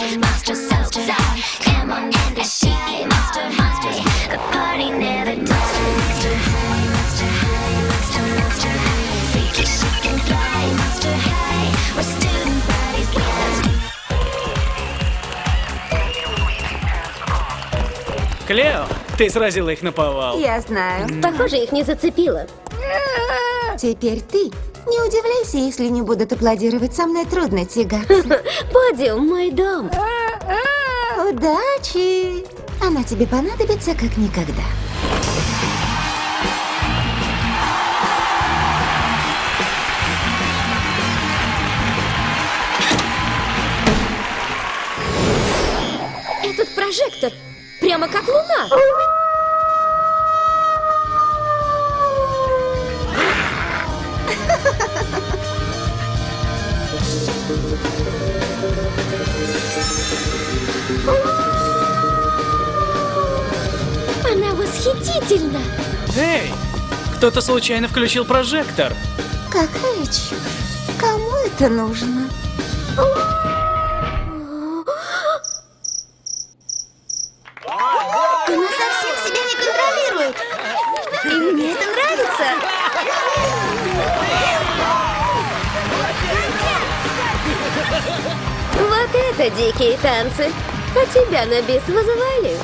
monster, monster. Come on and be she, monster, monster. The party never dies. Monster high, monster high, monster, monster high. Freaky, chic and fly, monster high. We're student bodies, Клео, ты сразила их наповал. Я знаю. Похоже, их не зацепило. Теперь ты. Не удивляйся, если не будут аплодировать, со мной трудно тягаться. Подиум, мой дом. Удачи! Она тебе понадобится как никогда. Этот прожектор прямо как луна. Она восхитительна. Эй, кто-то случайно включил прожектор. Какая чушь? Кому это нужно? Она совсем себя не контролирует. И мне это нравится. Вот это дикие танцы. А тебя на бис вызывали?